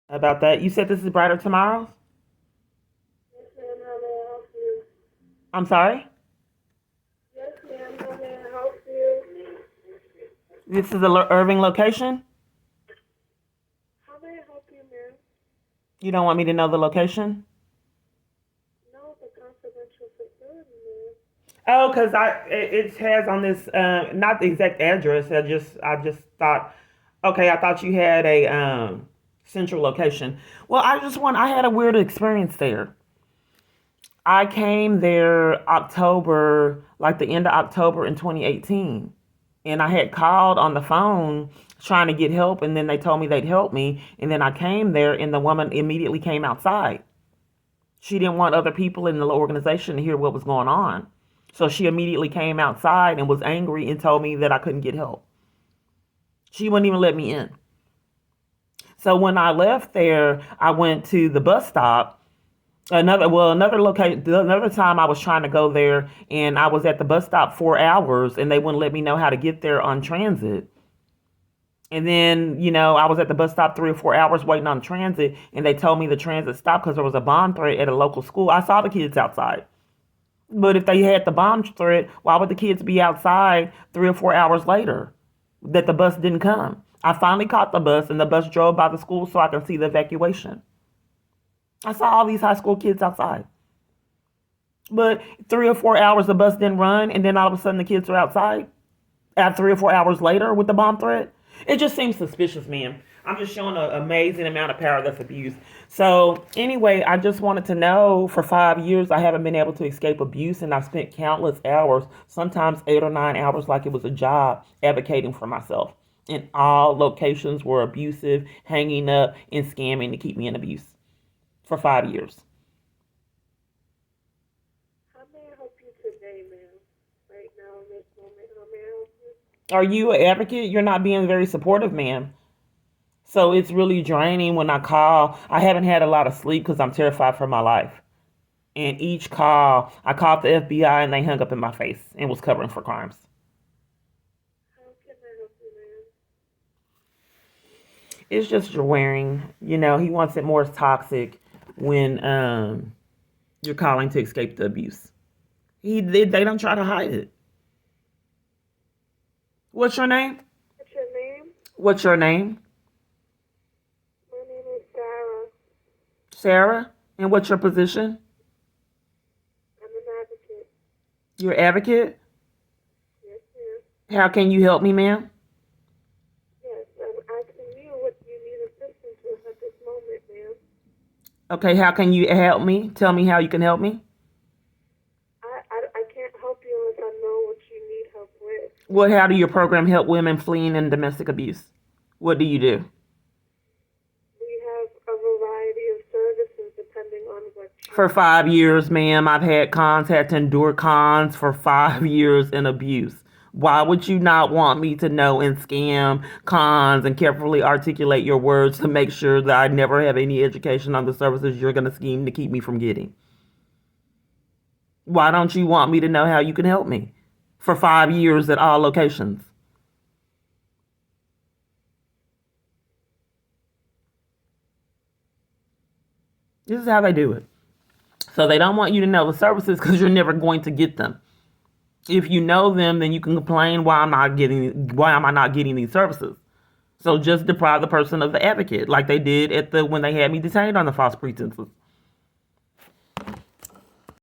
about that. You said this is Brighter Tomorrows? Yes, ma'am. How may I help you? I'm sorry? Yes, ma'am. How may I help you? This is the Irving location? How may I help you, ma'am? You don't want me to know the location? No, the confidential facility, ma'am. Oh, because it has on this not the exact address. I just thought, okay, I thought you had a central location. Well, I had a weird experience there. I came there October, like the end of October in 2018. And I had called on the phone trying to get help, and then they told me they'd help me. And then I came there, and the woman immediately came outside. She didn't want other people in the organization to hear what was going on. So she immediately came outside and was angry and told me that I couldn't get help. She wouldn't even let me in. So when I left there, I went to the bus stop. Another location. Another time I was trying to go there, and I was at the bus stop 4 hours, and they wouldn't let me know how to get there on transit. And then, I was at the bus stop 3 or 4 hours waiting on transit, and they told me the transit stopped because there was a bomb threat at a local school. I saw the kids outside. But if they had the bomb threat, why would the kids be outside 3 or 4 hours later that the bus didn't come? I finally caught the bus, and the bus drove by the school so I could see the evacuation. I saw all these high school kids outside. But 3 or 4 hours the bus didn't run, and then all of a sudden the kids are outside at 3 or 4 hours later with the bomb threat. It just seems suspicious, man. I'm just showing an amazing amount of power that's abused. So anyway, I just wanted to know, for 5 years I haven't been able to escape abuse, and I've spent countless hours, sometimes 8 or 9 hours, like it was a job, advocating for myself. And all locations were abusive, hanging up, and scamming to keep me in abuse for 5 years. How may I help you today, ma'am? Right now, in this moment, how may I help you? Are you an advocate? You're not being very supportive, ma'am. So it's really draining when I call. I haven't had a lot of sleep because I'm terrified for my life. And each call, I called the FBI and they hung up in my face and was covering for crimes. How can I help you, ma'am? It's just wearing. He wants it more toxic when you're calling to escape the abuse. They don't try to hide it. What's your name? What's your name? What's your name? My name is Sarah. Sarah? And what's your position? I'm an advocate. You're an advocate? Yes, ma'am. How can you help me, ma'am? Yes, I'm asking you what you need assistance with at this moment, ma'am. Okay, how can you help me? Tell me how you can help me. I can't help you unless I know what you need help with. How do your program help women fleeing in domestic abuse? What do you do? We have a variety of services depending on what you For 5 years, ma'am, I've had cons, had to endure cons for 5 years in abuse. Why would you not want me to know and scam cons and carefully articulate your words to make sure that I never have any education on the services you're going to scheme to keep me from getting? Why don't you want me to know how you can help me for 5 years at all locations? This is how they do it. So they don't want you to know the services because you're never going to get them. If you know them, then you can complain, why am I not getting these services? So just deprive the person of the advocate, like they did when they had me detained on the false pretenses.